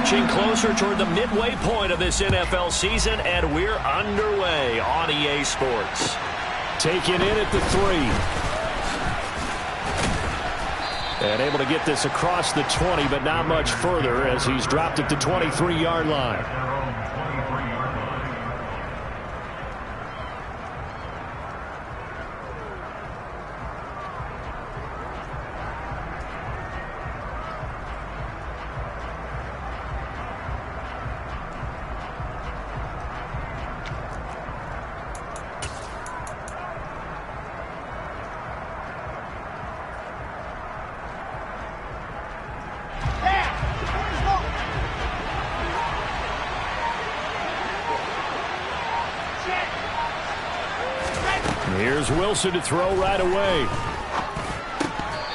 Marching closer toward the midway point of this NFL season, and we're underway on EA Sports. Taken in at the 3. And able to get this across the 20, but not much further as he's dropped at the 23-yard line. Here's Wilson to throw right away.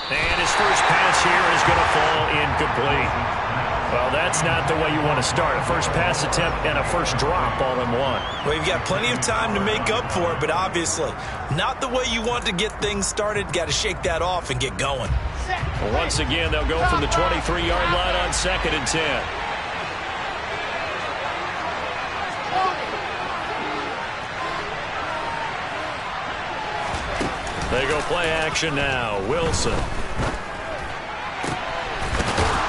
And his first pass here is going to fall incomplete. Well, that's not the way you want to start. A first pass attempt and a first drop all in one. Well, you've got plenty of time to make up for it, but obviously not the way you want to get things started. Got to shake that off and get going. Well, once again, they'll go from the 23-yard line on 2nd and 10. They go play action now. Wilson.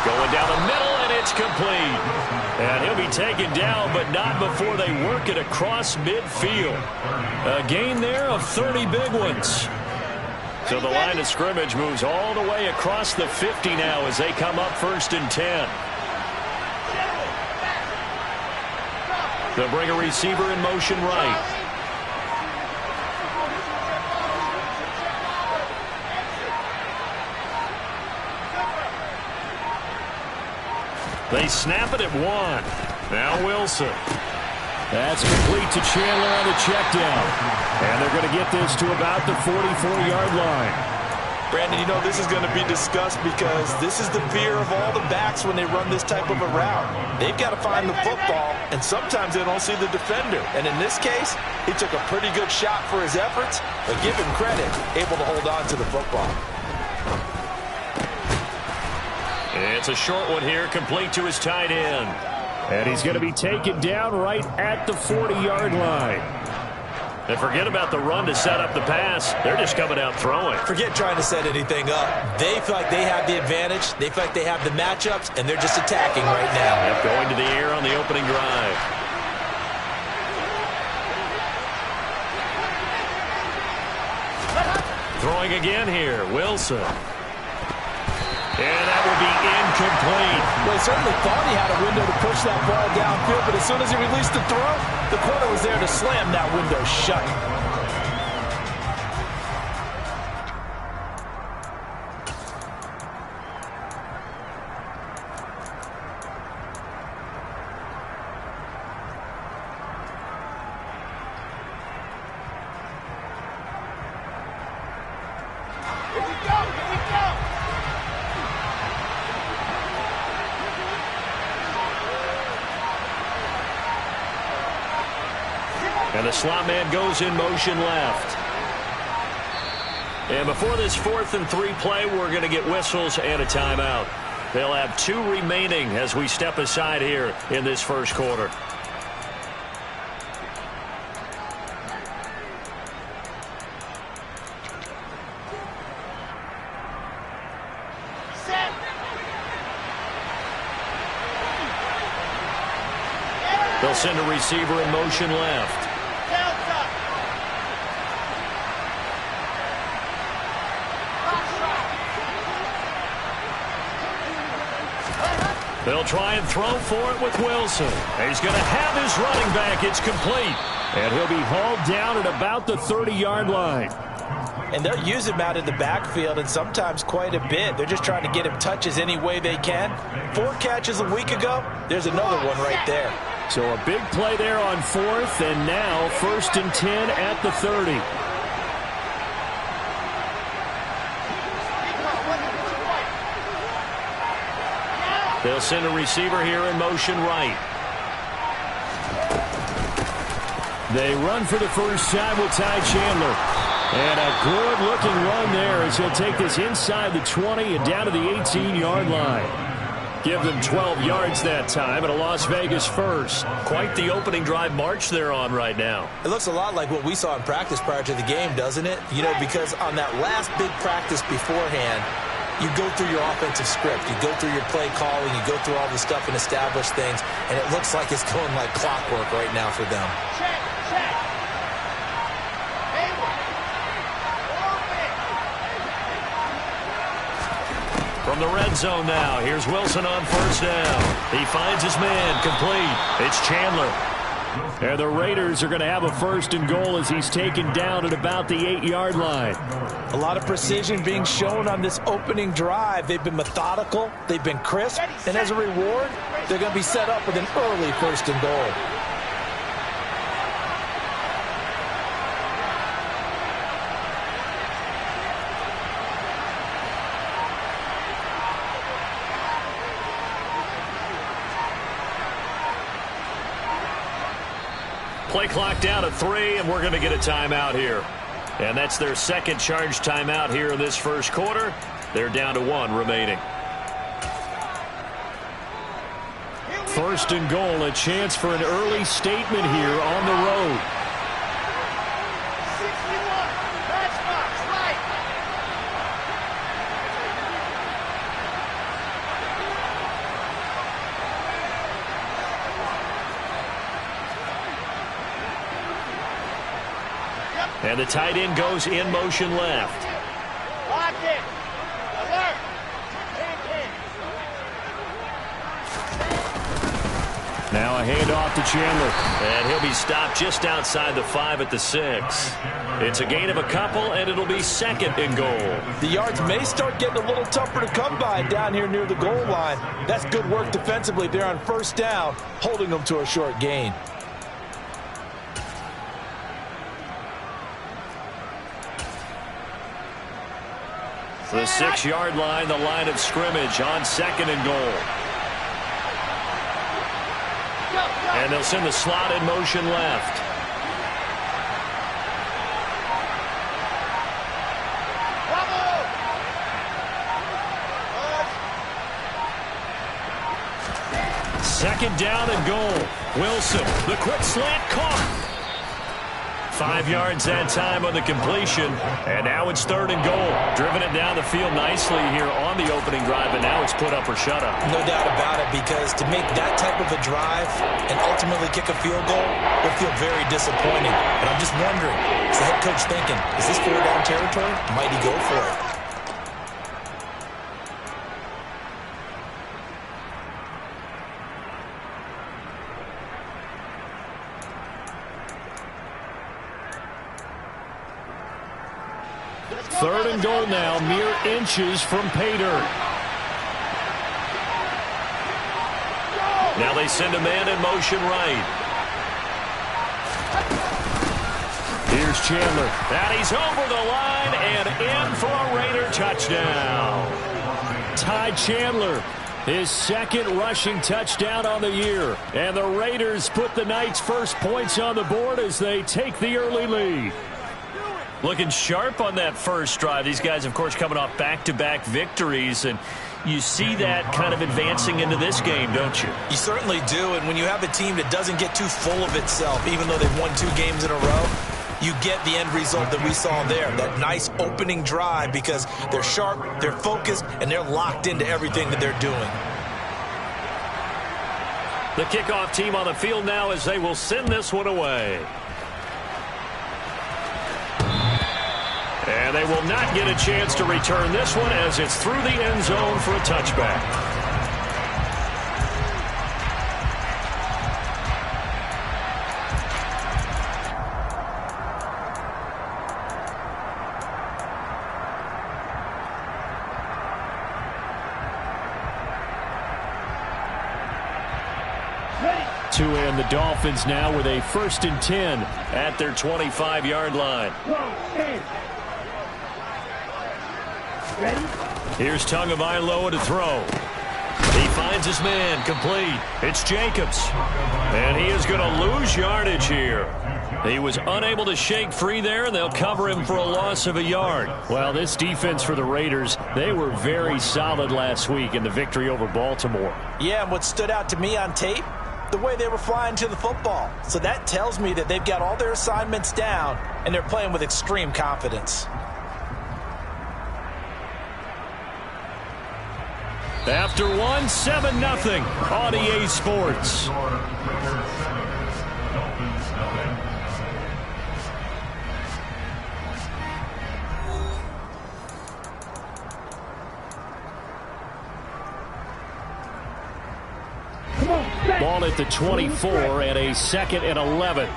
Going down the middle, and it's complete. And he'll be taken down, but not before they work it across midfield. A gain there of 30 big ones. So the line of scrimmage moves all the way across the 50 now as they come up 1st and 10. They'll bring a receiver in motion right. They snap it at 1. Now Wilson. That's complete to Chandler on the check down. And they're going to get this to about the 44-yard line. Brandon, you know, this is going to be discussed because this is the fear of all the backs when they run this type of a route. They've got to find the football, and sometimes they don't see the defender. And in this case, he took a pretty good shot for his efforts, but give him credit, able to hold on to the football. It's a short one here, complete to his tight end. And he's going to be taken down right at the 40-yard line. And forget about the run to set up the pass. They're just coming out throwing. Forget trying to set anything up. They feel like they have the advantage. They feel like they have the matchups, and they're just attacking right now. Yep, going to the air on the opening drive. Throwing again here, Wilson. And that will be incomplete. Well, he certainly thought he had a window to push that ball downfield, but as soon as he released the throw, the corner was there to slam that window shut. And the slot man goes in motion left. And before this 4th and 3 play, we're going to get whistles and a timeout. They'll have 2 remaining as we step aside here in this first quarter. They'll send a receiver in motion left. They'll try and throw for it with Wilson. He's going to have his running back. It's complete. And he'll be hauled down at about the 30-yard line. And they'll use him out in the backfield, and sometimes quite a bit. They're just trying to get him touches any way they can. 4 catches a week ago. There's another one right there. So a big play there on 4th, and now 1st and 10 at the 30. They'll send a receiver here in motion right. They run for the first time with Ty Chandler. And a good-looking run there as he'll take this inside the 20 and down to the 18-yard line. Give them 12 yards that time and a Las Vegas first. Quite the opening drive march they're on right now. It looks a lot like what we saw in practice prior to the game, doesn't it? You know, because on that last big practice beforehand, you go through your offensive script. You go through your play calling. You go through all the stuff and establish things. And it looks like it's going like clockwork right now for them. Check, check. From the red zone now, here's Wilson on first down. He finds his man, complete. It's Chandler. And the Raiders are going to have a first and goal as he's taken down at about the 8-yard line. A lot of precision being shown on this opening drive. They've been methodical. They've been crisp. And as a reward, they're going to be set up with an early first and goal. Play clock down to 3, and we're going to get a timeout here. And that's their second charge timeout here in this first quarter. They're down to 1 remaining. First and goal, a chance for an early statement here on the road. 61, matchbox, right. And the tight end goes in motion left. Lock it. Alert. Now a handoff to Chandler. And he'll be stopped just outside the 5 at the 6. It's a gain of a couple, and it'll be second and goal. The yards may start getting a little tougher to come by down here near the goal line. That's good work defensively there on first down, holding them to a short gain. The 6-yard line, the line of scrimmage on second and goal. And they'll send the slot in motion left. Second down and goal. Wilson, the quick slant caught. 5 yards that time on the completion. And now it's third and goal. Driven it down the field nicely here on the opening drive, and now it's put up or shut up. No doubt about it, because to make that type of a drive and ultimately kick a field goal will feel very disappointing. And I'm just wondering, is the head coach thinking, is this 4-down territory? Might he go for it? Third and goal now, mere inches from pay dirt. Now they send a man in motion right. Here's Chandler. And he's over the line and in for a Raider touchdown. Ty Chandler, his second rushing touchdown on the year. And the Raiders put the Knights' first points on the board as they take the early lead. Looking sharp on that first drive. These guys, of course, coming off back-to-back victories, and you see that kind of advancing into this game, don't you? You certainly do, and when you have a team that doesn't get too full of itself, even though they've won 2 games in a row, you get the end result that we saw there, that nice opening drive, because they're sharp, they're focused, and they're locked into everything that they're doing. The kickoff team on the field now as they will send this one away. And they will not get a chance to return this one as it's through the end zone for a touchback. To end the Dolphins now with a 1st and 10 at their 25-yard line. Here's Tagovailoa to throw. He finds his man, complete. It's Jacobs. And he is going to lose yardage here. He was unable to shake free there, and they'll cover him for a loss of a yard. Well, this defense for the Raiders, they were very solid last week in the victory over Baltimore. Yeah, and what stood out to me on tape, the way they were flying to the football. So that tells me that they've got all their assignments down, and they're playing with extreme confidence. After one, 7-0 on EA Sports. Ball at the 24 and a 2nd and 11.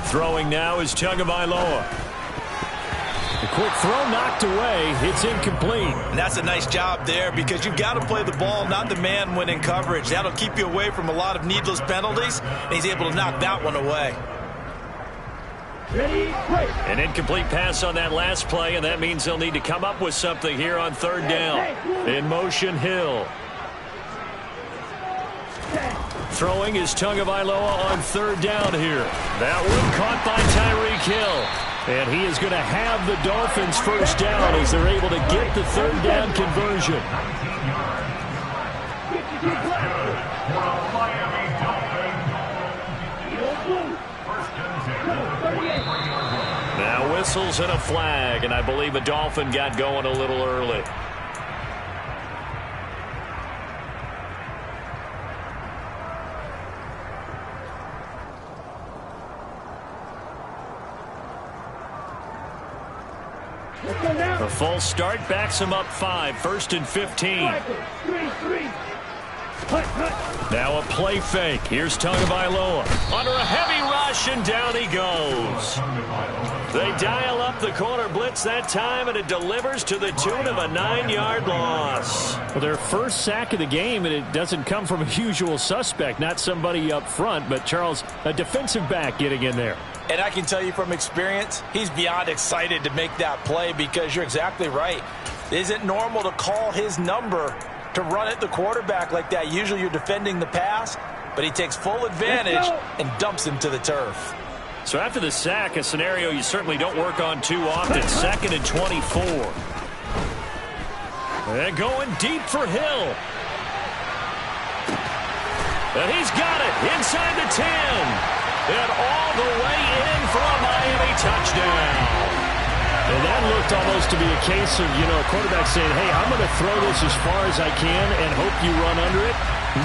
Throwing now is Tagovailoa. The quick throw knocked away. It's incomplete. And that's a nice job there because you've got to play the ball, not the man when in coverage. That'll keep you away from a lot of needless penalties, and he's able to knock that one away. An incomplete pass on that last play, and that means they'll need to come up with something here on 3rd down. In motion, Hill. Throwing is Tagovailoa on 3rd down here. That one caught by Tyreek Hill. And he is going to have the Dolphins 1st down as they're able to get the 3rd down conversion. Now whistles and a flag, and I believe a Dolphin got going a little early. A full start backs him up 5, 1st and 15. Now a play fake. Here's Tagovailoa under a heavy rush, and down he goes. They dial up the corner blitz that time, and it delivers to the tune of a 9-yard loss. Well, their first sack of the game, and it doesn't come from a usual suspect, not somebody up front, but Charles, a defensive back getting in there. And I can tell you from experience, he's beyond excited to make that play because you're exactly right. It isn't normal to call his number to run at the quarterback like that. Usually you're defending the pass, but he takes full advantage and dumps him to the turf. So after the sack, a scenario you certainly don't work on too often. 2nd and 24. And going deep for Hill. And he's got it inside the 10. And all the way in for a Miami touchdown. And that looked almost to be a case of, a quarterback saying, hey, I'm going to throw this as far as I can and hope you run under it.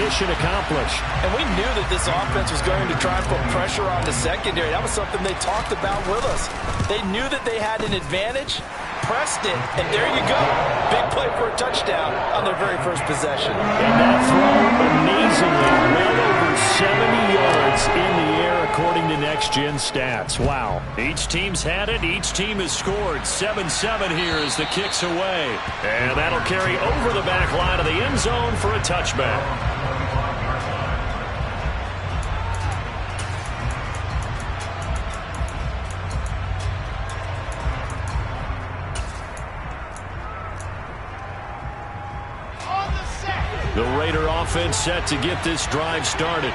Mission accomplished. And we knew that this offense was going to try and put pressure on the secondary. That was something they talked about with us. They knew that they had an advantage, pressed it, and there you go. Big play for a touchdown on their very first possession. And that throw, amazingly, well over 70 yards in the air, according to Next Gen Stats. Wow. Each team's had it. Each team has scored. 7-7 here as the kick's away. And that'll carry over the back line of the end zone for a touchback. The Raider offense set to get this drive started.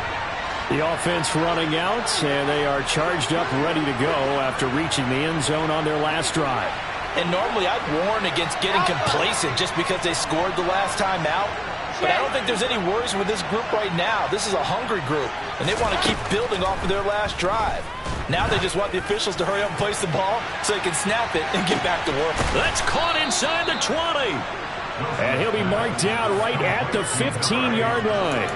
The offense running out, and they are charged up, ready to go after reaching the end zone on their last drive. And normally I'd warn against getting complacent just because they scored the last time out. But I don't think there's any worries with this group right now. This is a hungry group, and they want to keep building off of their last drive. Now they just want the officials to hurry up and place the ball so they can snap it and get back to work. That's caught inside the 20. And he'll be marked down right at the 15-yard line.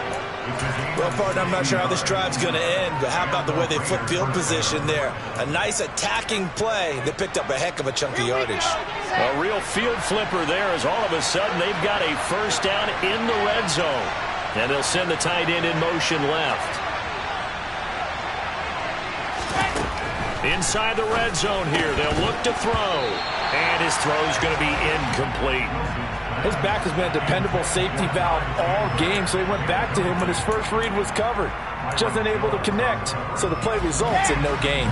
Well, partner, I'm not sure how this drive's going to end, but how about the way they flip field position there? A nice attacking play that picked up a heck of a chunk of yardage. A real field flipper there as all of a sudden they've got a 1st down in the red zone. And they'll send the tight end in motion left. Inside the red zone here, they'll look to throw. And his throw's going to be incomplete. His back has been a dependable safety valve all game, so he went back to him when his first read was covered. Just unable to connect, so the play results in no gain.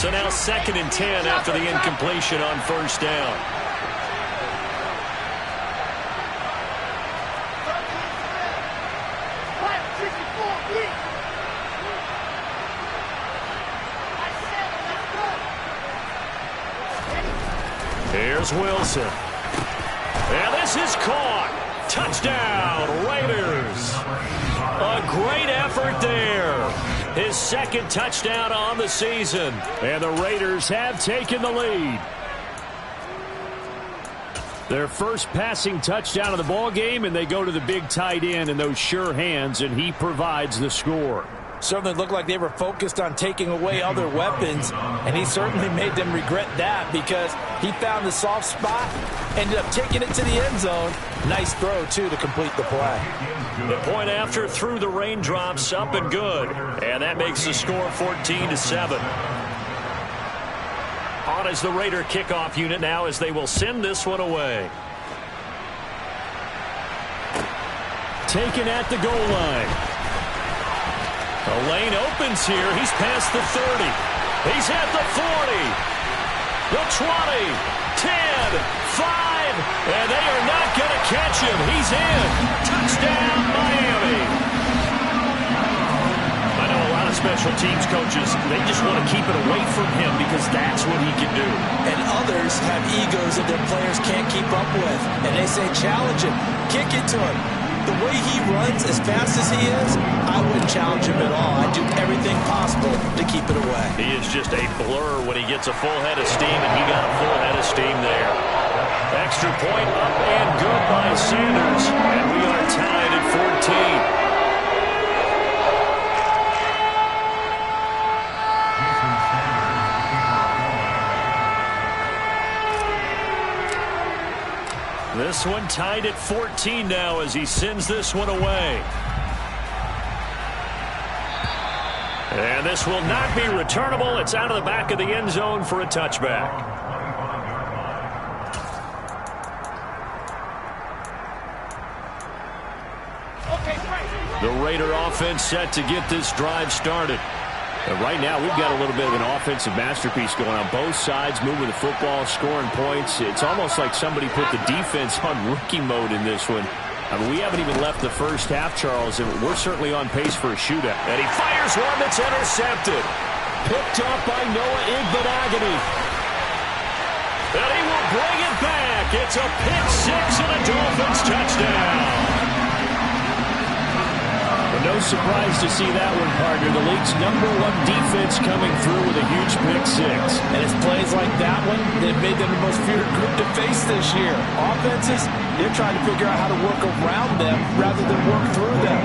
So now 2nd and 10 after the incompletion on 1st down. Here's Wilson. And this is caught. Touchdown, Raiders. A great effort there. His second touchdown on the season. And the Raiders have taken the lead. Their first passing touchdown of the ball game, and they go to the big tight end in those sure hands, and he provides the score. Certainly looked like they were focused on taking away other weapons, and he certainly made them regret that because he found the soft spot, ended up taking it to the end zone. Nice throw, too, to complete the play. The point after through the raindrops, up and good, and that makes the score 14-7. On is the Raider kickoff unit now as they will send this one away. Taken at the goal line. The lane opens here. He's past the 30. He's at the 40. The 20. 10. 5. And they are not going to catch him. He's in. Touchdown, Miami. I know a lot of special teams coaches, they just want to keep it away from him because that's what he can do. And others have egos that their players can't keep up with. And they say, challenge him. Kick it to him. The way he runs as fast as he is, I wouldn't challenge him at all. I'd do everything possible to keep it away. He is just a blur when he gets a full head of steam, and he got a full head of steam there. Extra point up and good by Sanders, and we are tied at 14. This one tied at 14 now as he sends this one away. And this will not be returnable. It's out of the back of the end zone for a touchback. The Raider offense set to get this drive started. And right now, we've got a little bit of an offensive masterpiece going on. Both sides moving the football, scoring points. It's almost like somebody put the defense on rookie mode in this one. I mean, we haven't even left the first half, Charles, and we're certainly on pace for a shootout. And he fires one that's intercepted. Picked up by Noah Igbenogany. And he will bring it back. It's a pick six and a Dolphins touchdown. No surprise to see that one, partner. The league's #1 defense coming through with a huge pick six. And it's plays like that one that made them the most feared group to face this year. Offenses, they're trying to figure out how to work around them rather than work through them.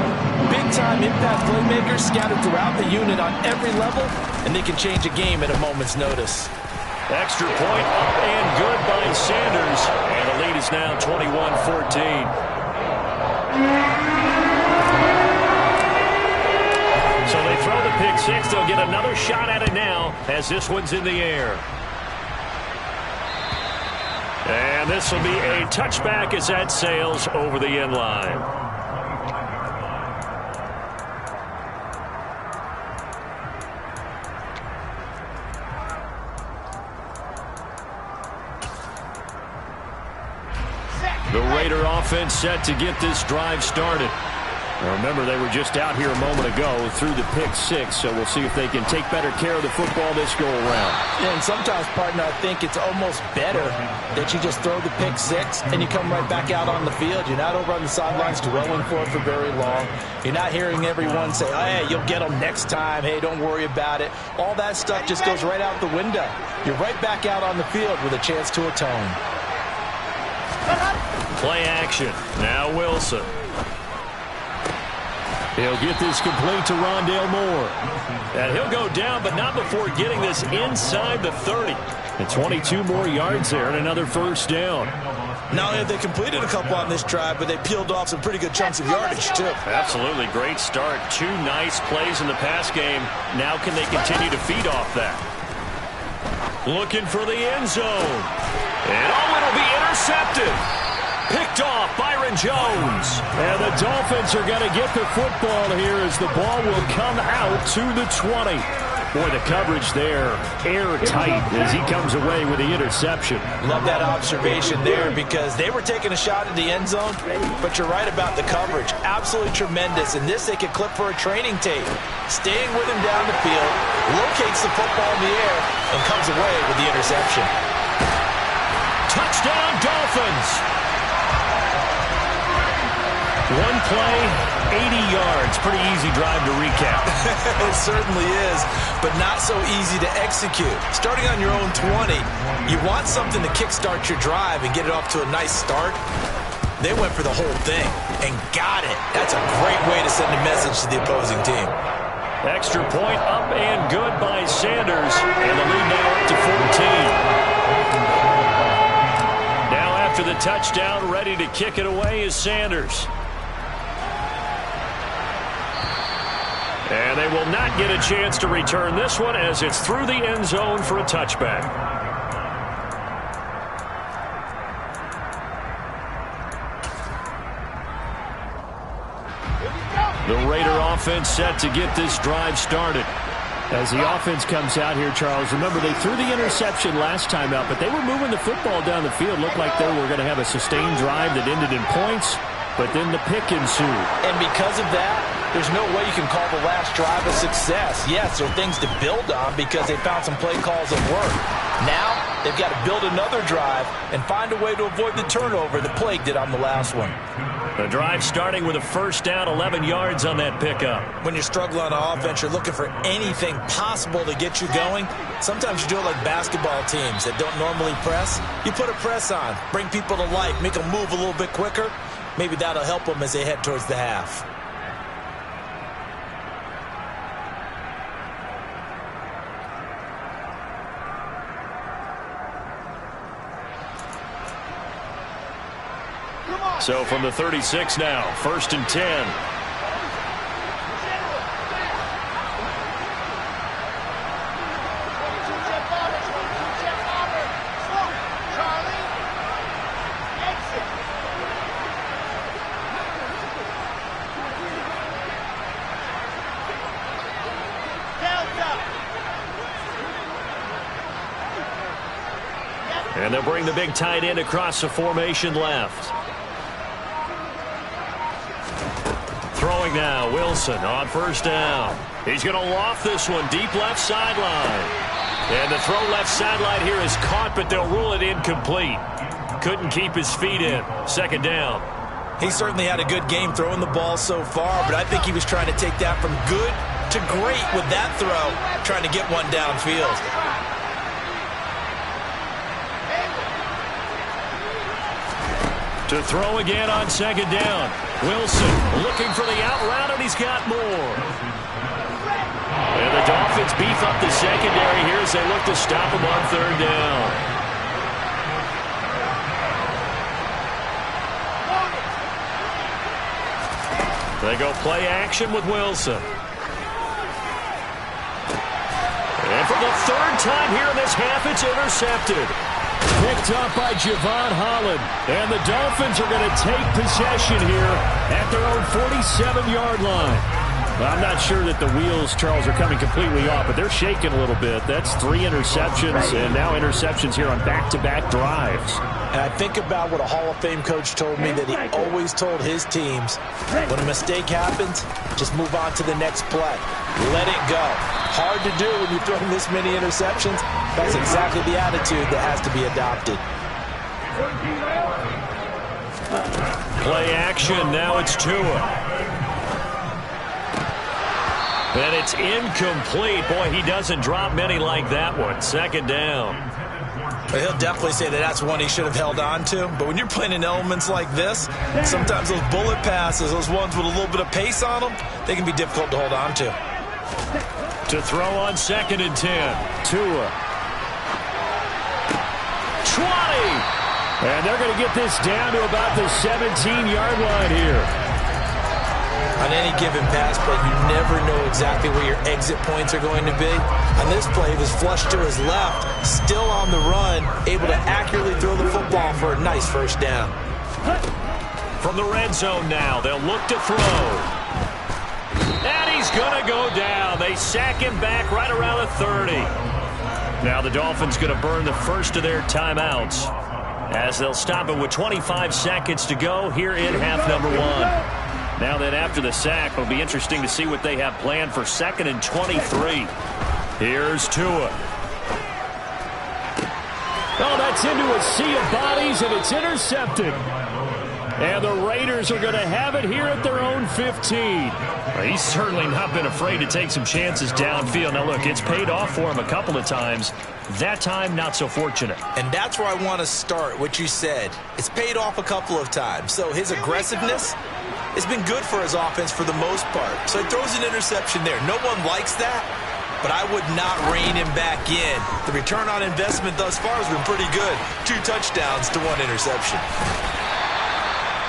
Big-time impact playmakers scattered throughout the unit on every level, and they can change a game at a moment's notice. Extra point up and good by Sanders. And the lead is now 21-14. So they throw the pick six. They'll get another shot at it now as this one's in the air. And this will be a touchback as that sails over the end line. The Raider offense set to get this drive started. Now remember, they were just out here a moment ago through the pick six, so we'll see if they can take better care of the football this go-around. Yeah, and sometimes, partner, I think it's almost better that you just throw the pick six and you come right back out on the field. You're not over on the sidelines dwelling for it for very long. You're not hearing everyone say, oh, hey, you'll get them next time. Hey, don't worry about it. All that stuff just goes right out the window. You're right back out on the field with a chance to atone. Play action. Now Wilson. He'll get this complete to Rondale Moore. And he'll go down, but not before getting this inside the 30. And 22 more yards there and another first down. Not only have they completed a couple on this drive, but they peeled off some pretty good chunks of yardage, too. Absolutely. Great start. 2 nice plays in the pass game. Now can they continue to feed off that? Looking for the end zone. And it'll be intercepted. Picked off Byron Jones. And the Dolphins are going to get the football here as the ball will come out to the 20. Boy, the coverage there, airtight as he comes away with the interception. Love that observation there because they were taking a shot at the end zone, but you're right about the coverage. Absolutely tremendous. And this they could clip for a training tape. Staying with him down the field, locates the football in the air, and comes away with the interception. Touchdown, Dolphins. One play, 80 yards. Pretty easy drive to recap. It certainly is, but not so easy to execute. Starting on your own 20, you want something to kickstart your drive and get it off to a nice start. They went for the whole thing and got it. That's a great way to send a message to the opposing team. Extra point up and good by Sanders, and the lead now up to 14. Now after the touchdown, ready to kick it away is Sanders. And they will not get a chance to return this one as it's through the end zone for a touchback. The Raider offense set to get this drive started. As the offense comes out here, Charles, remember they threw the interception last time out, but they were moving the football down the field. Looked like they were going to have a sustained drive that ended in points, but then the pick ensued. And because of that, there's no way you can call the last drive a success. Yes, there are things to build on because they found some play calls that work. Now, they've got to build another drive and find a way to avoid the turnover the Plague did on the last one. The drive starting with a first down, 11 yards on that pickup. When you're struggling on offense, you're looking for anything possible to get you going. Sometimes you do it like basketball teams that don't normally press. You put a press on, bring people to life, make them move a little bit quicker. Maybe that'll help them as they head towards the half. So from the 36 now, 1st and 10. And they'll bring the big tight end across the formation left. Throwing now, Wilson on first down. He's going to loft this one deep left sideline. And the throw left sideline here is caught, but they'll rule it incomplete. Couldn't keep his feet in. 2nd down. He certainly had a good game throwing the ball so far, but I think he was trying to take that from good to great with that throw, trying to get one downfield. To throw again on 2nd down. Wilson looking for the out route, and he's got more. And the Dolphins beef up the secondary here as they look to stop him on 3rd down. They go play action with Wilson. And for the 3rd time here in this half, it's intercepted. Picked up by Javon Holland. And the Dolphins are going to take possession here at their own 47-yard line. Well, I'm not sure that the wheels, Charles, are coming completely off, but they're shaking a little bit. That's 3 interceptions, and now interceptions here on back-to-back drives. And I think about what a Hall of Fame coach told me that he always told his teams, when a mistake happens, just move on to the next play. Let it go. Hard to do when you're throwing this many interceptions. That's exactly the attitude that has to be adopted. Play action. Now it's Tua. And it's incomplete. Boy, he doesn't drop many like that one. 2nd down. But he'll definitely say that that's one he should have held on to. But when you're playing in elements like this, sometimes those bullet passes, those ones with a little bit of pace on them, they can be difficult to hold on to. To throw on 2nd and 10. Tua. 20. And they're going to get this down to about the 17-yard line here. On any given pass play, you never know exactly where your exit points are going to be. On this play, he was flushed to his left, still on the run, able to accurately throw the football for a nice 1st down. From the red zone now, they'll look to throw. And he's going to go down. They sack him back right around the 30. Now the Dolphins going to burn the first of their timeouts as they'll stop it with 25 seconds to go here in half number 1. Now then, after the sack, it'll be interesting to see what they have planned for 2nd and 23. Here's Tua. Oh, that's into a sea of bodies, and it's intercepted. And the Raiders are going to have it here at their own 15. He's certainly not been afraid to take some chances downfield. Now, look, it's paid off for him a couple of times. That time, not so fortunate. And that's where I want to start, what you said. It's paid off a couple of times. So his aggressiveness has been good for his offense for the most part. So he throws an interception there. No one likes that, but I would not rein him back in. The return on investment thus far has been pretty good. 2 touchdowns to 1 interception.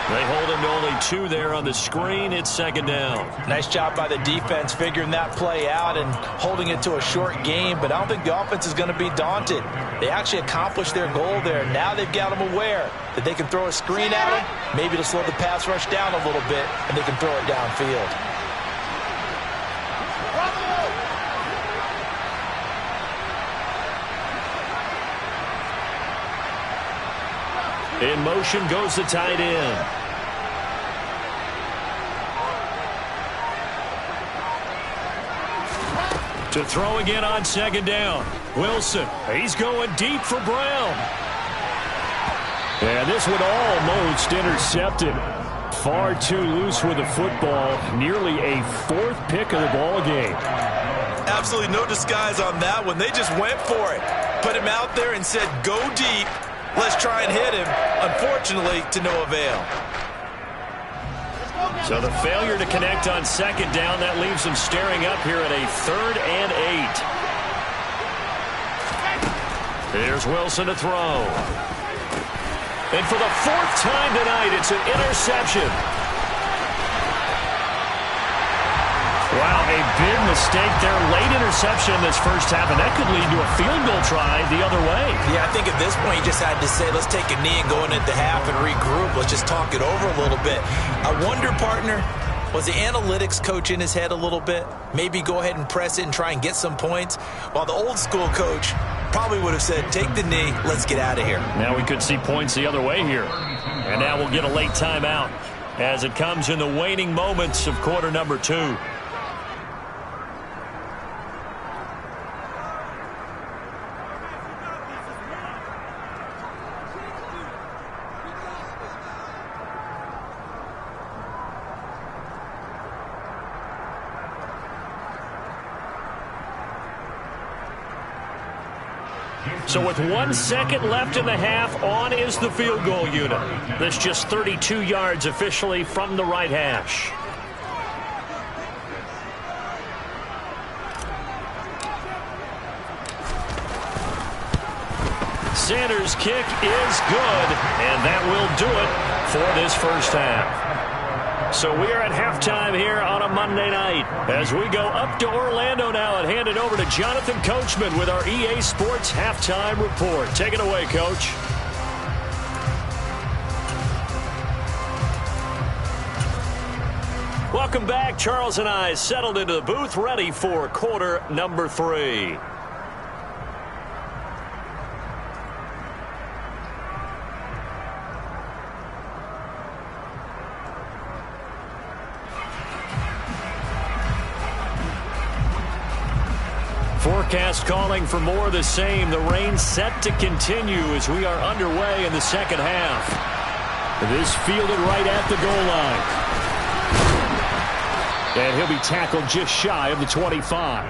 They hold him to only 2 there on the screen. It's 2nd down. Nice job by the defense figuring that play out and holding it to a short game, but I don't think the offense is going to be daunted. They actually accomplished their goal there. Now they've got them aware that they can throw a screen at him, maybe to slow the pass rush down a little bit, and they can throw it downfield. In motion goes the tight end. To throw again on 2nd down. Wilson, he's going deep for Brown. And this one almost intercepted. Far too loose with the football. Nearly a 4th pick of the ball game. Absolutely no disguise on that one. They just went for it. Put him out there and said, go deep. Let's try and hit him. Unfortunately, to no avail. So the failure to connect on 2nd down, that leaves them staring up here at a 3rd and 8. Here's Wilson to throw. And for the 4th time tonight, it's an interception. Wow, a big mistake there. Late interception in this first half, and that could lead to a field goal try the other way. Yeah, I think at this point you just had to say, let's take a knee and go into half and regroup. Let's just talk it over a little bit. I wonder, partner, was the analytics coach in his head a little bit? Maybe go ahead and press it and try and get some points? While the old school coach probably would have said, take the knee, let's get out of here. Now we could see points the other way here. And now we'll get a late timeout as it comes in the waning moments of quarter number 2. So with 1 second left in the half, on is the field goal unit. That's just 32 yards officially from the right hash. Sanders' kick is good, and that will do it for this first half. So we are at halftime here on a Monday night as we go up to Orlando now and hand it over to Jonathan Coachman with our EA Sports Halftime Report. Take it away, Coach. Welcome back. Charles and I settled into the booth ready for quarter number 3. Forecast calling for more of the same. The rain set to continue as we are underway in the second half. This fielded right at the goal line. And he'll be tackled just shy of the 25.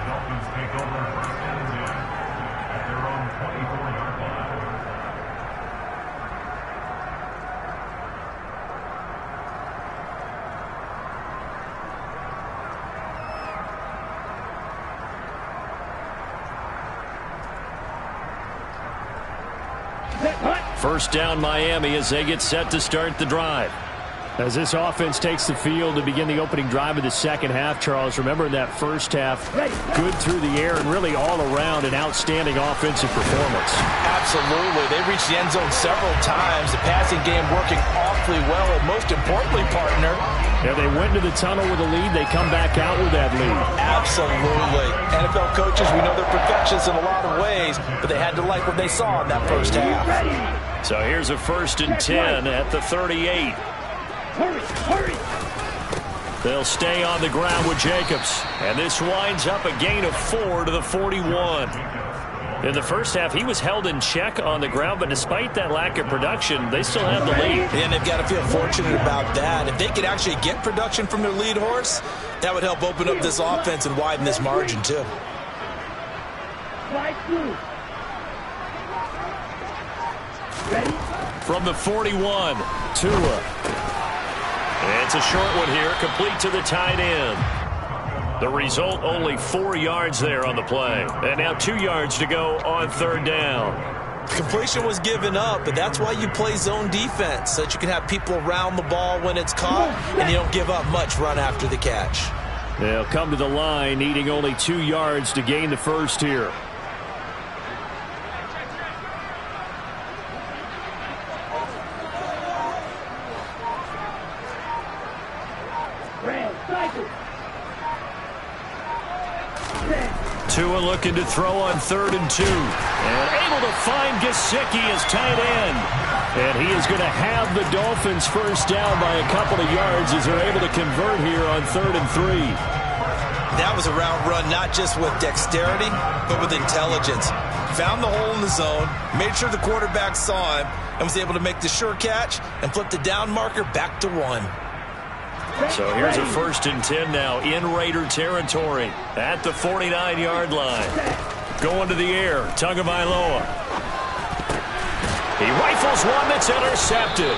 First down Miami as they get set to start the drive. As this offense takes the field to begin the opening drive of the second half, Charles, remember in that first half, good through the air and really all around an outstanding offensive performance. Absolutely. They reached the end zone several times. The passing game working awfully well, and most importantly, partner, yeah, they went to the tunnel with a lead. They come back out with that lead. Absolutely. NFL coaches, we know they're perfectionists in a lot of ways, but they had to like what they saw in that first half. So here's a 1st and 10 at the 38. Hurry! They'll stay on the ground with Jacobs. And this winds up a gain of 4 to the 41. In the first half, he was held in check on the ground, but despite that lack of production, they still have the lead. And they've got to feel fortunate about that. If they could actually get production from their lead horse, that would help open up this offense and widen this margin, too. From the 41, Tua. It's a short one here, complete to the tight end. The result, only 4 yards there on the play. And now 2 yards to go on 3rd down. Completion was given up, but that's why you play zone defense, so that you can have people around the ball when it's caught, and you don't give up much run after the catch. They'll come to the line, needing only 2 yards to gain the first here. Tua looking to throw on 3rd and 2. And able to find Gesicki as tight end. And he is going to have the Dolphins first down by a couple of yards as they're able to convert here on 3rd and 3. That was a route run not just with dexterity, but with intelligence. Found the hole in the zone, made sure the quarterback saw him, and was able to make the sure catch and flip the down marker back to 1. So here's a 1st and 10 now in Raider territory at the 49-yard line. Going to the air, Tagovailoa. He rifles one that's intercepted.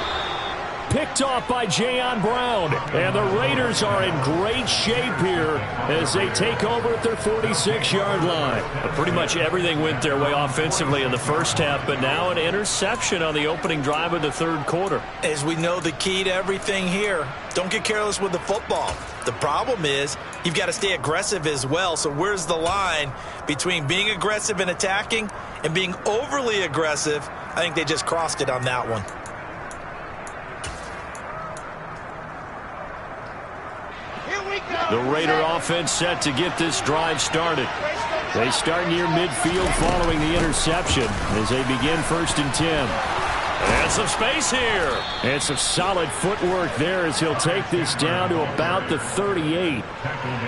Picked off by Jayon Brown. And the Raiders are in great shape here as they take over at their 46-yard line. Pretty much everything went their way offensively in the first half, but now an interception on the opening drive of the 3rd quarter. As we know, the key to everything here, don't get careless with the football. The problem is you've got to stay aggressive as well. So where's the line between being aggressive and attacking and being overly aggressive? I think they just crossed it on that one. The Raider offense set to get this drive started. They start near midfield following the interception as they begin 1st and 10. And some space here. And some solid footwork there as he'll take this down to about the 38.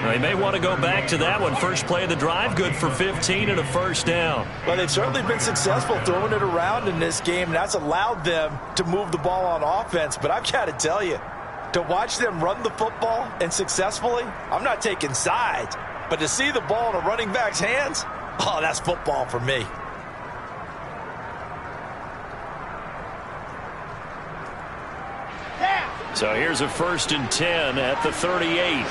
They may want to go back to that one. First play of the drive, good for 15 and a 1st down. Well, they've certainly been successful throwing it around in this game, and that's allowed them to move the ball on offense. But I've got to tell you, to watch them run the football and successfully, I'm not taking sides, but to see the ball in a running back's hands, oh, that's football for me. So here's a 1st and 10 at the 38.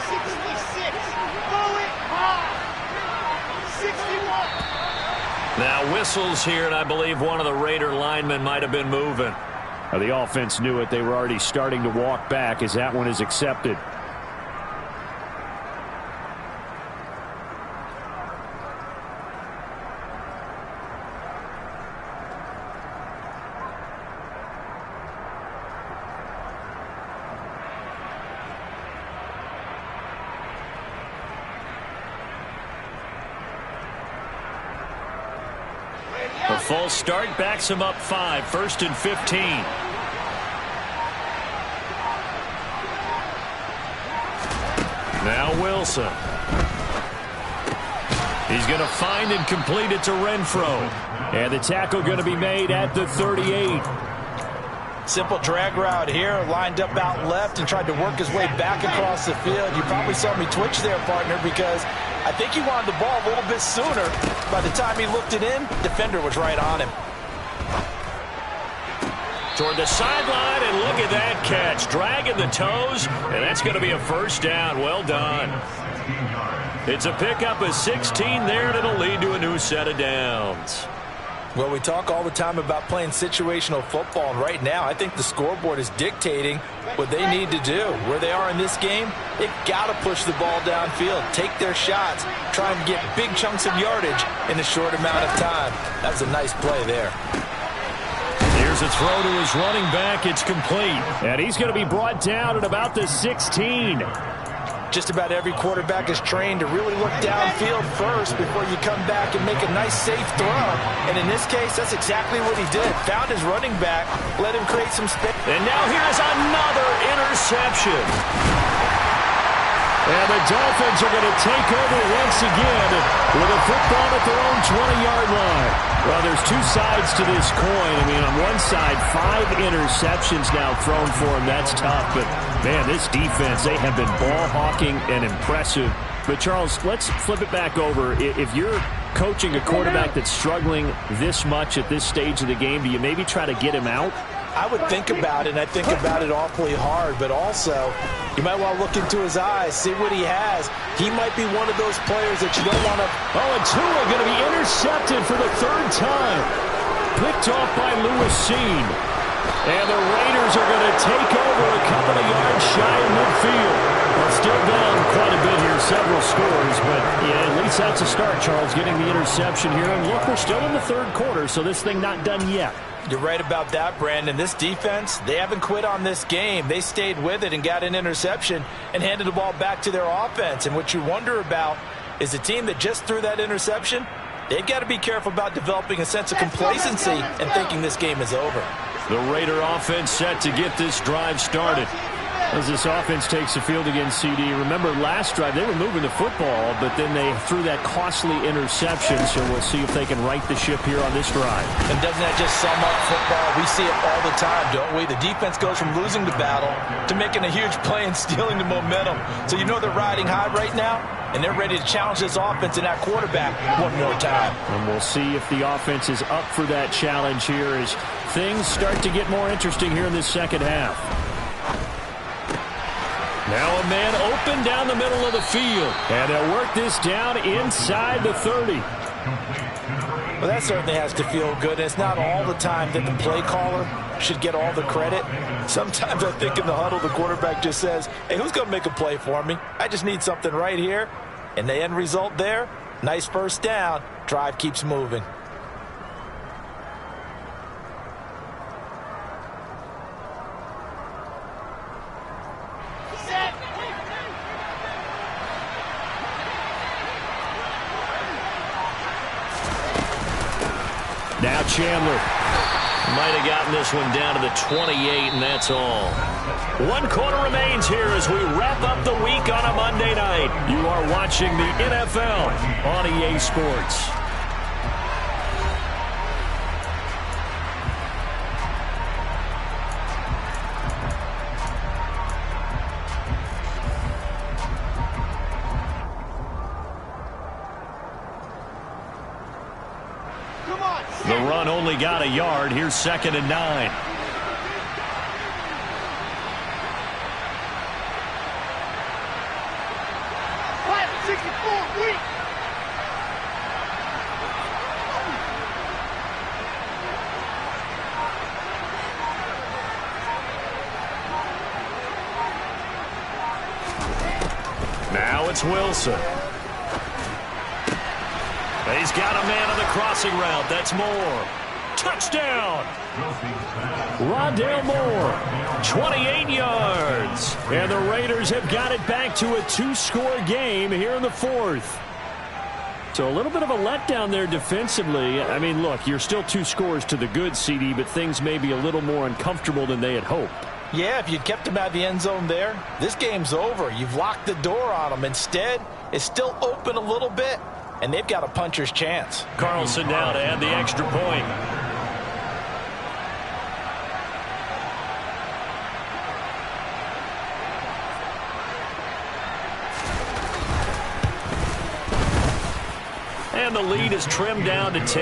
61. Now whistles here, and I believe one of the Raider linemen might have been moving. The offense knew it. They were already starting to walk back as that one is accepted. A false start backs him up 5, 1st and 15. Now Wilson. He's going to find and complete it to Renfro. And the tackle going to be made at the 38. Simple drag route here, lined up out left and tried to work his way back across the field. You probably saw me twitch there, partner, because I think he wanted the ball a little bit sooner. By the time he looked it in, defender was right on him. Toward the sideline, and look at that catch. Dragging the toes, and that's going to be a 1st down. Well done. It's a pickup of 16 there, and it'll lead to a new set of downs. Well, we talk all the time about playing situational football, and right now I think the scoreboard is dictating what they need to do. Where they are in this game, they've got to push the ball downfield, take their shots, try and get big chunks of yardage in a short amount of time. That was a nice play there. Here's a throw to his running back. It's complete. And he's going to be brought down at about the 16. Just about every quarterback is trained to really look downfield first before you come back and make a nice, safe throw. And in this case, that's exactly what he did. Found his running back, let him create some space. And now here's another interception. And the Dolphins are going to take over once again with a football at their own 20-yard line. Well, there's two sides to this coin. I mean, on one side, 5 interceptions now thrown for them. That's tough. But, man, this defense, they have been ball hawking and impressive. But, Charles, let's flip it back over. If you're coaching a quarterback that's struggling this much at this stage of the game, do you maybe try to get him out? I would think about it, and I think about it awfully hard, but also you might want to look into his eyes, see what he has. He might be one of those players that you don't want to... Oh, and Tua going to be intercepted for the 3rd time. Picked off by Lewis Seen. And the Raiders are going to take over a couple of yards shy of midfield. Well, still down quite a bit here, several scores, but yeah, at least that's a start, Charles, getting the interception here. And look, we're still in the 3rd quarter, so this thing not done yet. You're right about that, Brandon. This defense, they haven't quit on this game. They stayed with it and got an interception and handed the ball back to their offense. And what you wonder about is a team that just threw that interception, they've got to be careful about developing a sense of complacency and thinking this game is over. The Raider offense set to get this drive started. As this offense takes the field against CD. Remember, last drive, they were moving the football, but then they threw that costly interception, so we'll see if they can right the ship here on this drive. And doesn't that just sum up football? We see it all the time, don't we? The defense goes from losing the battle to making a huge play and stealing the momentum. So you know they're riding high right now, and they're ready to challenge this offense and that quarterback one more time. And we'll see if the offense is up for that challenge here as things start to get more interesting here in this second half. Now a man open down the middle of the field. And they'll work this down inside the 30. Well, that certainly has to feel good. It's not all the time that the play caller should get all the credit. Sometimes I think in the huddle, the quarterback just says, hey, who's going to make a play for me? I just need something right here. And the end result there, nice first down. Drive keeps moving. Now Chandler. Might have gotten this one down to the 28, and that's all. 1 quarter remains here as we wrap up the week on a Monday night. You are watching the NFL on EA Sports. The run only got a yard. Here's 2nd and 9. Now it's Wilson. He's got a man on the crossing route. That's Moore. Touchdown! Rondale Moore, 28 yards. And the Raiders have got it back to a 2-score game here in the 4th. So a little bit of a letdown there defensively. I mean, look, you're still 2 scores to the good, CD, but things may be a little more uncomfortable than they had hoped. Yeah, if you'd kept them out of the end zone there, this game's over. You've locked the door on them. Instead, it's still open a little bit, and they've got a puncher's chance. Carlson now to add the extra point. And the lead is trimmed down to 10. It's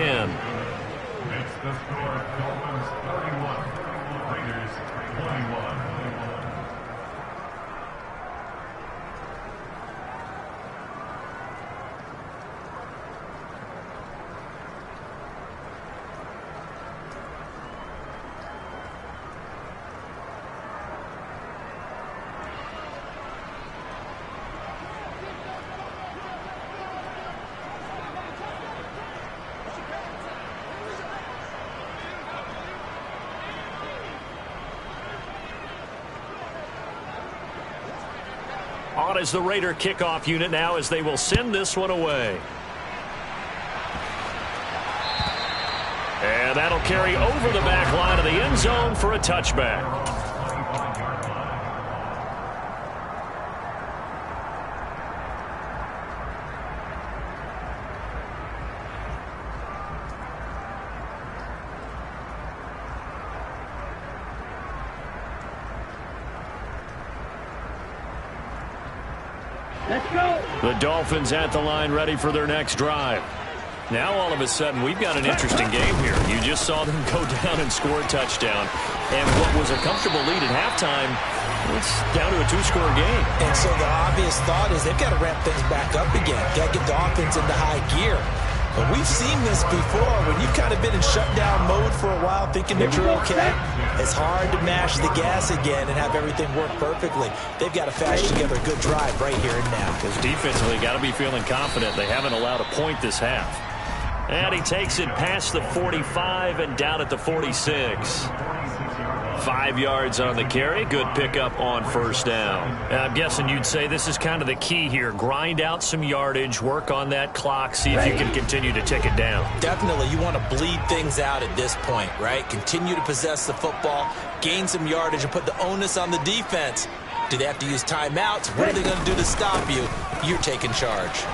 the score. Dolphins 31, Raiders 21. On is the Raider kickoff unit now as they will send this one away. And that'll carry over the back line of the end zone for a touchback. Let's go. The Dolphins at the line ready for their next drive. Now all of a sudden we've got an interesting game here. You just saw them go down and score a touchdown. And what was a comfortable lead at halftime, it's down to a two-score game. And so the obvious thought is they've got to ramp things back up again. Got to get the offense into high gear. But we've seen this before. When you've kind of been in shutdown mode for a while thinking that you're okay, it's hard to mash the gas again and have everything work perfectly. They've got to fashion together a good drive right here and now. Because defensively, got to be feeling confident. They haven't allowed a point this half. And he takes it past the 45 and down at the 46. 5 yards on the carry. Good pickup on first down. I'm guessing you'd say this is kind of the key here. Grind out some yardage, work on that clock, see if you can continue to tick it down. Definitely. You want to bleed things out at this point, right? Continue to possess the football, gain some yardage, and put the onus on the defense. Do they have to use timeouts? What are they going to do to stop you? You're taking charge.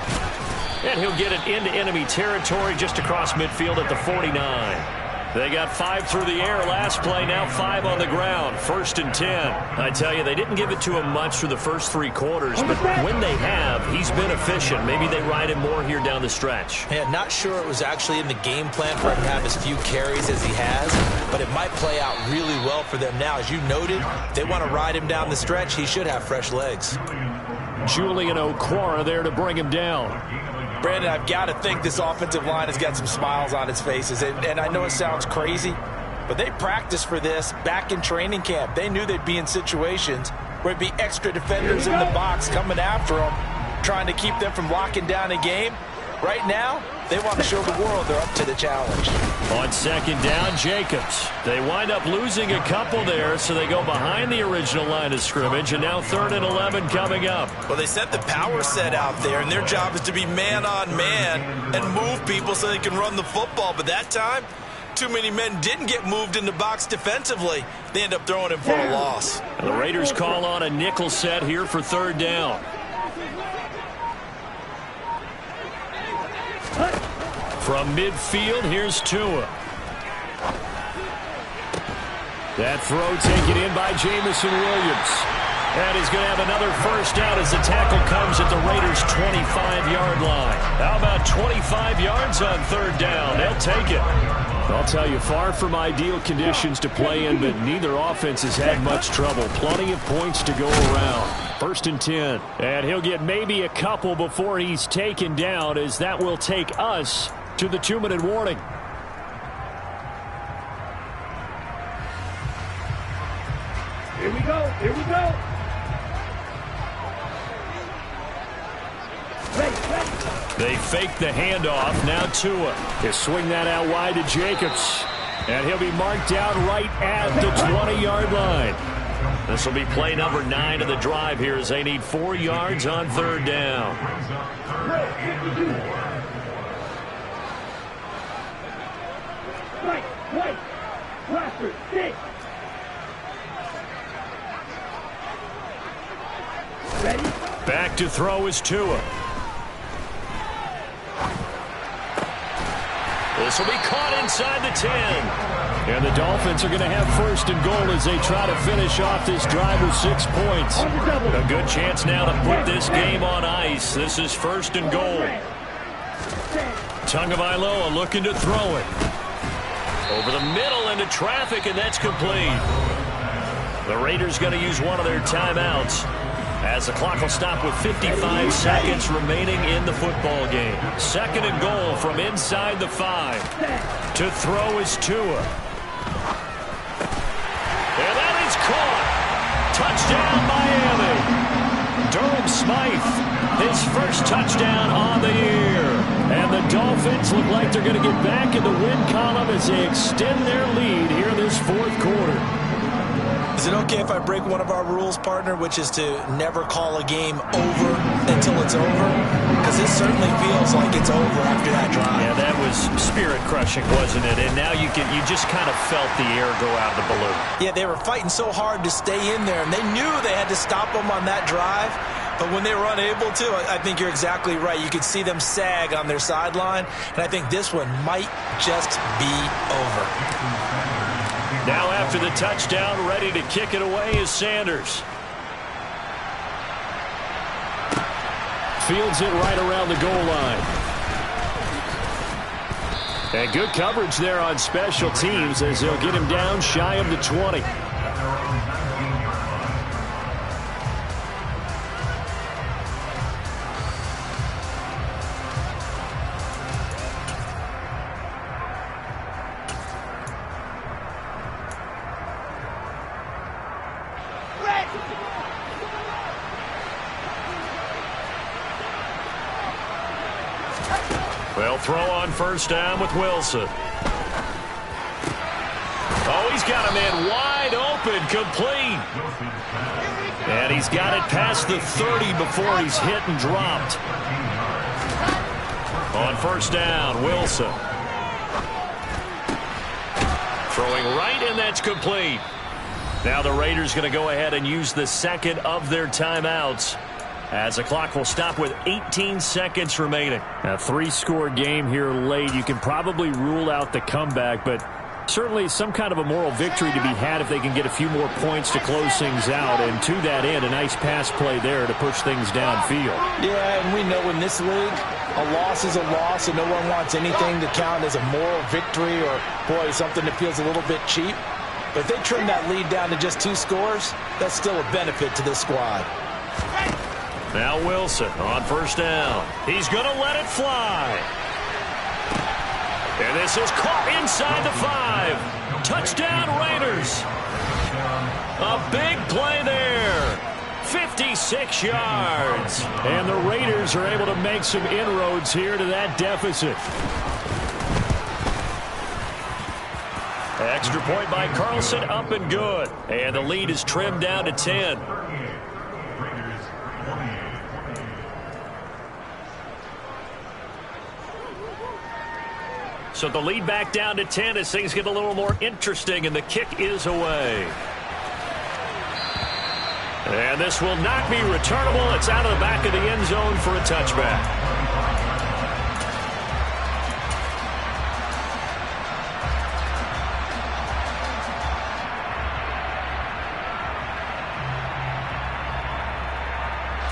And he'll get it into enemy territory just across midfield at the 49. They got 5 through the air last play, now 5 on the ground. 1st and 10. I tell you, they didn't give it to him much for the first 3 quarters, but when they have, he's been efficient. Maybe they ride him more here down the stretch. Yeah, not sure it was actually in the game plan for him to have as few carries as he has, but it might play out really well for them now. As you noted, if they want to ride him down the stretch, he should have fresh legs. Julian Okwara there to bring him down. Brandon, I've got to think this offensive line has got some smiles on its faces. And I know it sounds crazy, but they practiced for this back in training camp. They knew they'd be in situations where it'd be extra defenders in the box coming after them, trying to keep them from locking down a game. Right now, they want to show the world they're up to the challenge. On 2nd down, Jacobs. They wind up losing a couple there, so they go behind the original line of scrimmage, and now 3rd and 11 coming up. Well, they sent the power set out there, and their job is to be man-on-man and move people so they can run the football. But that time, too many men didn't get moved in the box defensively. They end up throwing him for a loss. The Raiders call on a nickel set here for 3rd down. From midfield, here's Tua. That throw taken in by Jamison Williams. And he's going to have another first down as the tackle comes at the Raiders' 25-yard line. How about 25 yards on 3rd down? They'll take it. I'll tell you, far from ideal conditions to play in, but neither offense has had much trouble. Plenty of points to go around. 1st and 10. And he'll get maybe a couple before he's taken down, as that will take us to the 2-minute warning. Here we go. Here we go. They fake the handoff. Now Tua. He'll swing that out wide to Jacobs. And he'll be marked down right at the 20-yard line. This will be play number 9 of the drive here as they need 4 yards on 3rd down. Right. Roster, 6. Ready? Back to throw is Tua. This will be caught inside the 10. And the Dolphins are going to have 1st and goal as they try to finish off this drive with 6 points. A good chance now to put this game on ice. This is 1st and goal. Tagovailoa looking to throw it. Over the middle into traffic, and that's complete. The Raiders going to use one of their timeouts as the clock will stop with 55 seconds remaining in the football game. 2nd and goal from inside the 5. To throw is Tua. And that is caught. Touchdown, Miami. Durham Smythe, his first touchdown on the year. And the Dolphins look like they're going to get back in the win column as they extend their lead here in this 4th quarter. Is it okay if I break one of our rules, partner, which is to never call a game over until it's over? Because this certainly feels like it's over after that drive. Yeah, that was spirit-crushing, wasn't it? And now you just kind of felt the air go out of the balloon. Yeah, they were fighting so hard to stay in there, and they knew they had to stop them on that drive. But when they were unable to, I think you're exactly right. You could see them sag on their sideline, and I think this one might just be over. Now after the touchdown, ready to kick it away is Sanders. fields it right around the goal line. And good coverage there on special teams as they'll get him down shy of the 20. Well, throw on first down with Wilson. Oh, he's got a man wide open, complete. And he's got it past the 30 before he's hit and dropped. On first down, Wilson. Throwing right, and that's complete. Now the Raiders going to go ahead and use the second of their timeouts, as the clock will stop with 18 seconds remaining. A 3-score game here late. You can probably rule out the comeback, but certainly some kind of a moral victory to be had if they can get a few more points to close things out. And to that end, a nice pass play there to push things downfield. Yeah, and we know in this league, a loss is a loss, and no one wants anything to count as a moral victory or, boy, something that feels a little bit cheap. But if they trim that lead down to just 2 scores, that's still a benefit to this squad. Now Wilson on first down. He's going to let it fly. And this is caught inside the 5. Touchdown, Raiders. A big play there. 56 yards. And the Raiders are able to make some inroads here to that deficit. Extra point by Carlson, up and good. And the lead is trimmed down to 10. So the lead back down to 10 as things get a little more interesting, and the kick is away. And this will not be returnable. It's out of the back of the end zone for a touchback.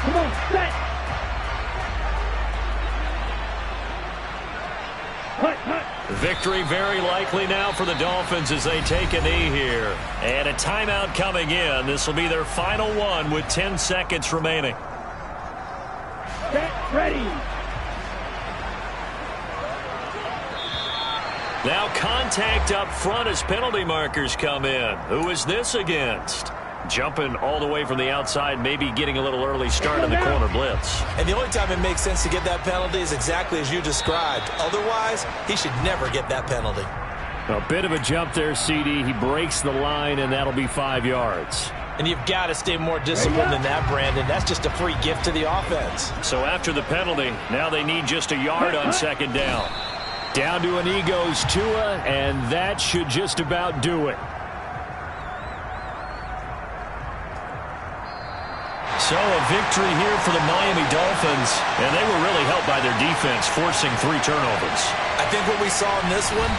Come on, set. Hut, hut. Victory very likely now for the Dolphins as they take a knee here. And a timeout coming in. This will be their final one with 10 seconds remaining. Set, ready. Now contact up front as penalty markers come in. Who is this against? Jumping all the way from the outside, maybe getting a little early start in the corner blitz. And the only time it makes sense to get that penalty is exactly as you described. Otherwise, he should never get that penalty. A bit of a jump there, CD. He breaks the line, and that'll be 5 yards. And you've got to stay more disciplined than that, Brandon. That's just a free gift to the offense. So after the penalty, now they need just a yard on second down. Down to an goes Tua, and that should just about do it. So a victory here for the Miami Dolphins, and they were really helped by their defense, forcing 3 turnovers. I think what we saw in this one,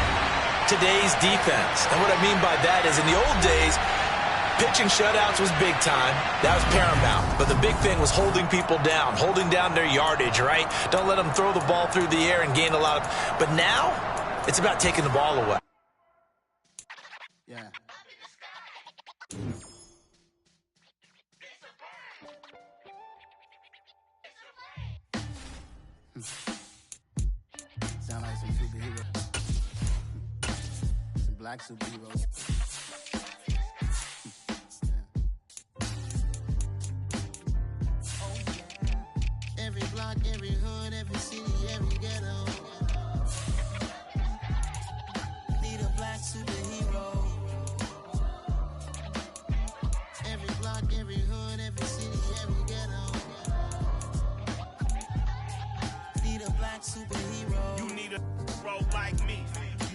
today's defense. And what I mean by that is in the old days, pitching shutouts was big time. That was paramount. But the big thing was holding people down, holding down their yardage, right? Don't let them throw the ball through the air and gain a lot of... But now, it's about taking the ball away. Yeah. Sound like some superheroes. Some black superheroes. Oh, yeah. Every block, every hood, every city, every ghetto. Need a black superhero. Every block, every hood, every city, every ghetto. Need a black superhero. You need a hero like me.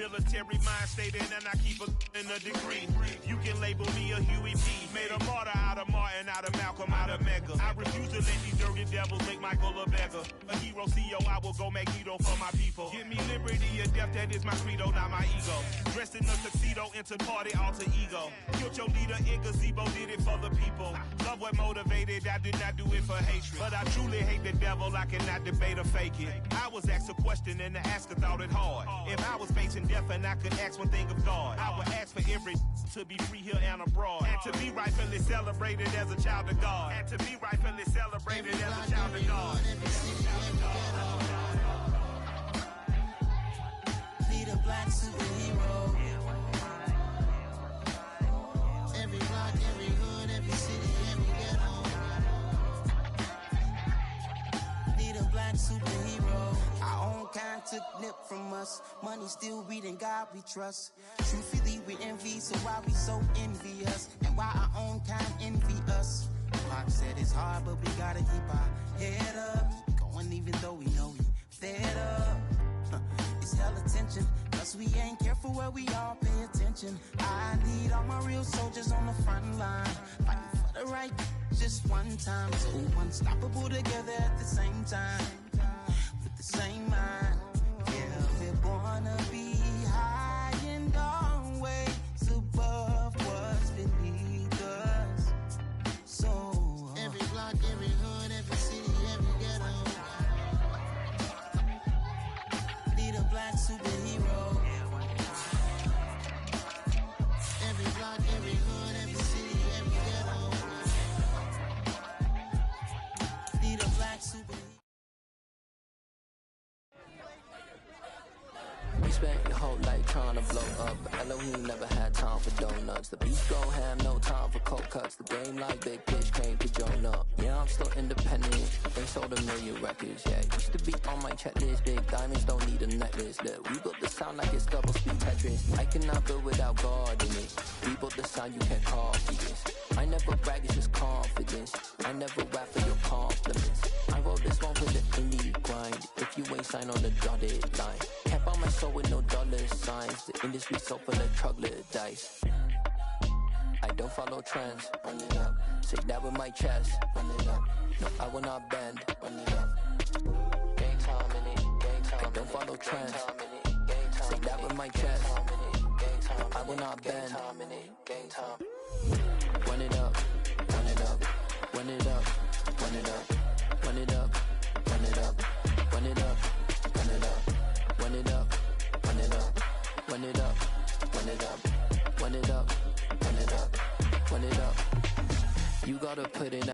Military mind stated, and I keep in a degree. You can label me a Huey P. Made a martyr out of Martin, out of Malcolm, out of Mecca. I refuse to let these dirty devils make Michael a beggar. A hero CEO, I will go Magneto for my people. Give me liberty or death, that is my credo, not my ego. Dressed in a tuxedo, into party, alter ego. Killed your leader in gazebo, did it for the people. Love what motivated, I did not do it for hatred. But I truly hate the devil, I cannot debate or fake it. I was asked a question and the asker thought it hard. If I was facing death and I could ask one thing of God, I would ask for every to be free here and abroad. And to be rightfully celebrated as a child of God. And to be rightfully celebrated as a child of God. Need a black superhero. Every block, every hood, every city, every ghetto. Need a black superhero. Our own kind took nip from us. Money still reading God we trust. Truthfully we envy, so why we so envious? And why our own kind envy us? Pac said it's hard, but we gotta keep our head up. Going even though we know we fed up. It's hella tension, cause we ain't careful where we all pay attention. I need all my real soldiers on the front line, fighting for the right just one time. So unstoppable together at the same time, with the same mind. Yeah, we're born to be high and always above what's beneath us. So every block, every hood, every city, every ghetto. Need a black superhero. Every block, every hood, every city, every ghetto. Need a black superhero. You spent your whole life trying to blow up, but Elohim never had time for donuts. The beats go ham, no time for cold cuts. The game like Big Pitch came to join up. Yeah, I'm still independent. They sold 1 million records, yeah. Used to be on my checklist. Big diamonds don't need a necklace. Look, we built the sound like it's double speed Tetris. I cannot build without God in it. We built the sound you can't copy this. I never brag, it's just confidence. I never rap for your compliments. I wrote this one for the indie grind. If you ain't signed on the dotted line, can't buy my soul with no dollar signs. The industry so full of troglodytes. I don't follow trends. Run it up. Say that with my chest. Run it up. No, I will not bend. Run it up. Gang time in it. Gang time. I don't follow trends. Say that with my chest. No, I will not bend. Gang time. Run it up. Run it up. Run it up. Run it up. Run it up. Run it up. Run it up. Run it up. Run it up. Run it up. Run it up. Run it up. Run it up. Run it up. Run it up. You gotta put it